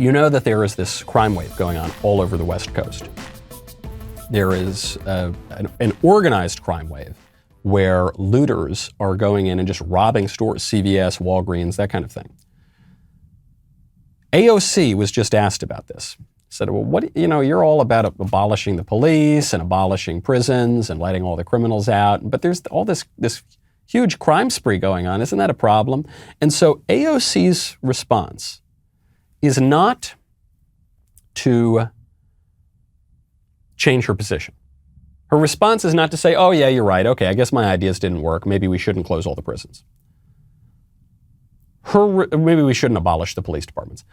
You know that there is this crime wave going on all over the West Coast. There is an organized crime wave where looters are going in and just robbing stores, CVS, Walgreens, that kind of thing. AOC was just asked about this. Said, well, you're all about abolishing the police and abolishing prisons and letting all the criminals out, but there's all this huge crime spree going on. Isn't that a problem? And so AOC's response is not to change her position. Her response is not to say, oh yeah, you're right. Okay, I guess my ideas didn't work. Maybe we shouldn't close all the prisons. Maybe we shouldn't abolish the police departments.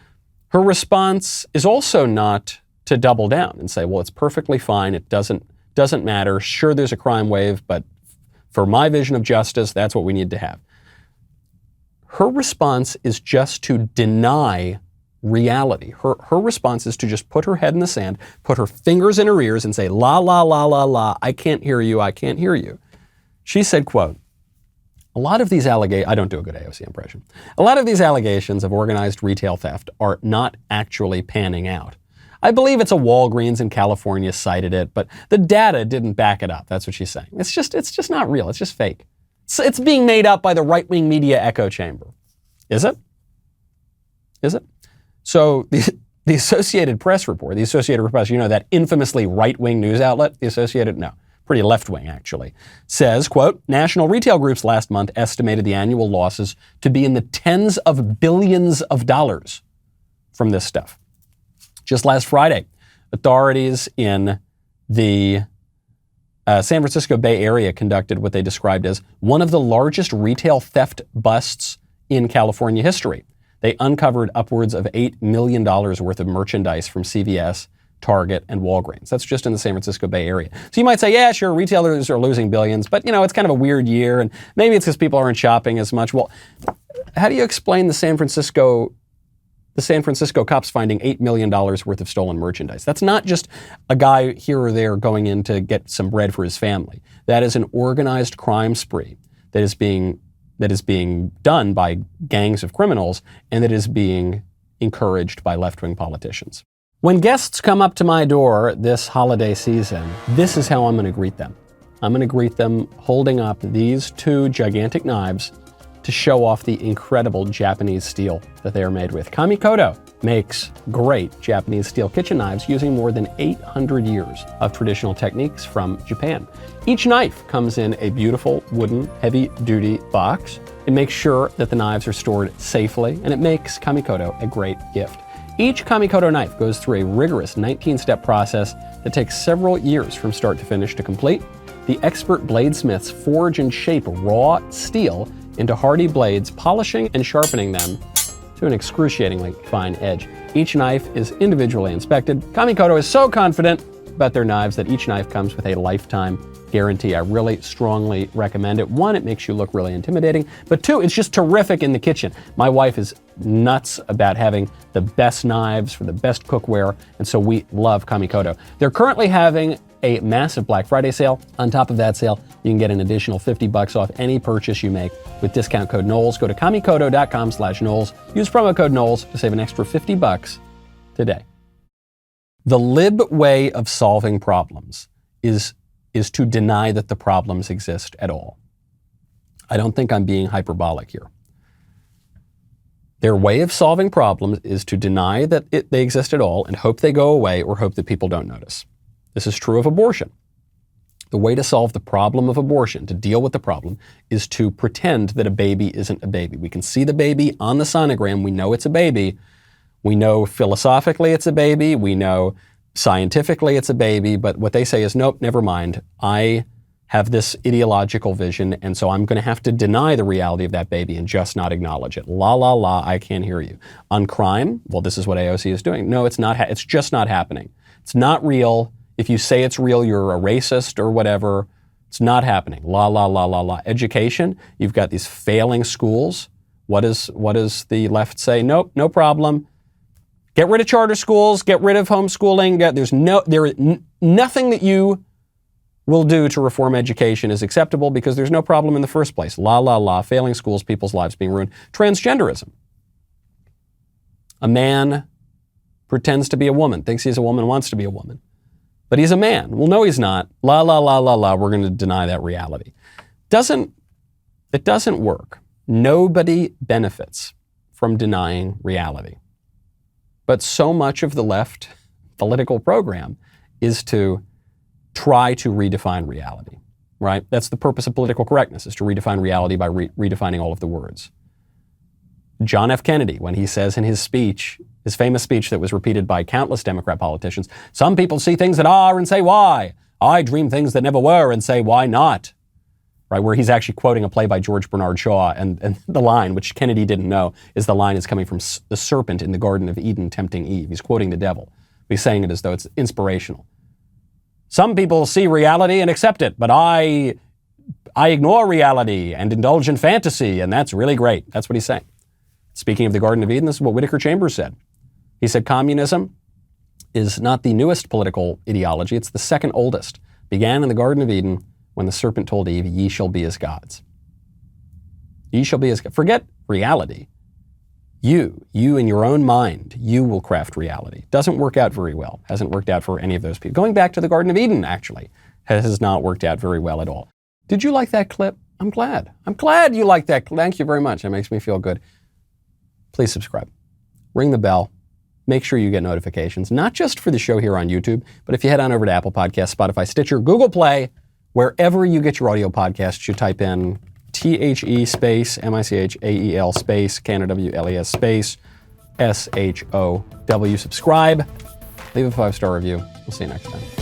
Her response is also not to double down and say, well, it's perfectly fine. It doesn't matter. Sure, there's a crime wave, but for my vision of justice, that's what we need to have. Her response is just to deny reality. Her response is to just put her head in the sand, put her fingers in her ears and say, la, la, la, la, la, I can't hear you, I can't hear you. She said, quote, a lot of these allegations, I don't do a good AOC impression, a lot of these allegations of organized retail theft are not actually panning out. I believe it's a Walgreens in California cited it, but the data didn't back it up. That's what she's saying. It's just not real. It's just fake. It's being made up by the right-wing media echo chamber. Is it? Is it? So the Associated Press report, the Associated Press, that infamously right-wing news outlet, the Associated, no, pretty left-wing actually, says, quote, national retail groups last month estimated the annual losses to be in the tens of billions of dollars from this stuff. Just last Friday, authorities in the San Francisco Bay Area conducted what they described as one of the largest retail theft busts in California history. They uncovered upwards of $8 million worth of merchandise from CVS, Target, and Walgreens. That's just in the San Francisco Bay Area. So you might say, yeah, sure, retailers are losing billions, but it's kind of a weird year, and maybe it's because people aren't shopping as much. Well, how do you explain the San Francisco cops finding $8 million worth of stolen merchandise? That's not just a guy here or there going in to get some bread for his family. That is an organized crime spree that is being done by gangs of criminals and that is being encouraged by left-wing politicians. When guests come up to my door this holiday season, this is how I'm going to greet them. I'm going to greet them holding up these two gigantic knives to show off the incredible Japanese steel that they are made with. Kamikoto makes great Japanese steel kitchen knives using more than 800 years of traditional techniques from Japan. Each knife comes in a beautiful wooden heavy-duty box. It makes sure that the knives are stored safely, and it makes Kamikoto a great gift. Each Kamikoto knife goes through a rigorous 19-step process that takes several years from start to finish to complete. The expert bladesmiths forge and shape raw steel into hardy blades, polishing and sharpening them to an excruciatingly fine edge. Each knife is individually inspected. Kamikoto is so confident about their knives that each knife comes with a lifetime guarantee. I really strongly recommend it. One, it makes you look really intimidating, but two, it's just terrific in the kitchen. My wife is nuts about having the best knives for the best cookware, and so we love Kamikoto. They're currently having a massive Black Friday sale. On top of that sale, you can get an additional $50 off any purchase you make with discount code Knowles. Go to kamikoto.com/Knowles. Use promo code Knowles to save an extra $50 today. The lib way of solving problems is to deny that the problems exist at all. I don't think I'm being hyperbolic here. Their way of solving problems is to deny that they exist at all and hope they go away or hope that people don't notice. This is true of abortion. The way to solve the problem of abortion, to deal with the problem, is to pretend that a baby isn't a baby. We can see the baby on the sonogram. We know it's a baby. We know philosophically it's a baby. We know scientifically it's a baby. But what they say is, nope, never mind. I have this ideological vision, and so I'm going to have to deny the reality of that baby and just not acknowledge it. La, la, la, I can't hear you. On crime, well, this is what AOC is doing. No, it's not. It's just not happening. It's not real. If you say it's real, you're a racist or whatever. It's not happening. La, la, la, la, la. Education, you've got these failing schools. What does the left say? Nope, no problem. Get rid of charter schools. Get rid of homeschooling. There is nothing that you will do to reform education is acceptable because there's no problem in the first place. La, la, la. Failing schools, people's lives being ruined. Transgenderism. A man pretends to be a woman, thinks he's a woman, wants to be a woman. But he's a man. Well, no, he's not. La, la, la, la, la. We're going to deny that reality. It doesn't work. Nobody benefits from denying reality. But so much of the left political program is to try to redefine reality, right? That's the purpose of political correctness, is to redefine reality by redefining all of the words. John F. Kennedy, when he says in his speech, his famous speech that was repeated by countless Democrat politicians, some people see things that are and say why. I dream things that never were and say why not. Right, where he's actually quoting a play by George Bernard Shaw, and the line, which Kennedy didn't know, is the line is coming from the serpent in the Garden of Eden tempting Eve. He's quoting the devil. He's saying it as though it's inspirational. Some people see reality and accept it, but I ignore reality and indulge in fantasy, and that's really great. That's what he's saying. Speaking of the Garden of Eden, this is what Whittaker Chambers said. He said, communism is not the newest political ideology, it's the second oldest. Began in the Garden of Eden when the serpent told Eve, ye shall be as gods. Ye shall be as gods. Forget reality. You in your own mind, you will craft reality. Doesn't work out very well. Hasn't worked out for any of those people. Going back to the Garden of Eden, actually, has not worked out very well at all. Did you like that clip? I'm glad. I'm glad you liked that. Thank you very much. It makes me feel good. Please subscribe. Ring the bell. Make sure you get notifications, not just for the show here on YouTube, but if you head on over to Apple Podcasts, Spotify, Stitcher, Google Play, wherever you get your audio podcasts, you type in THE space MICHAEL space CanadaWLES space SHOW. Subscribe. Leave a 5-star review. We'll see you next time.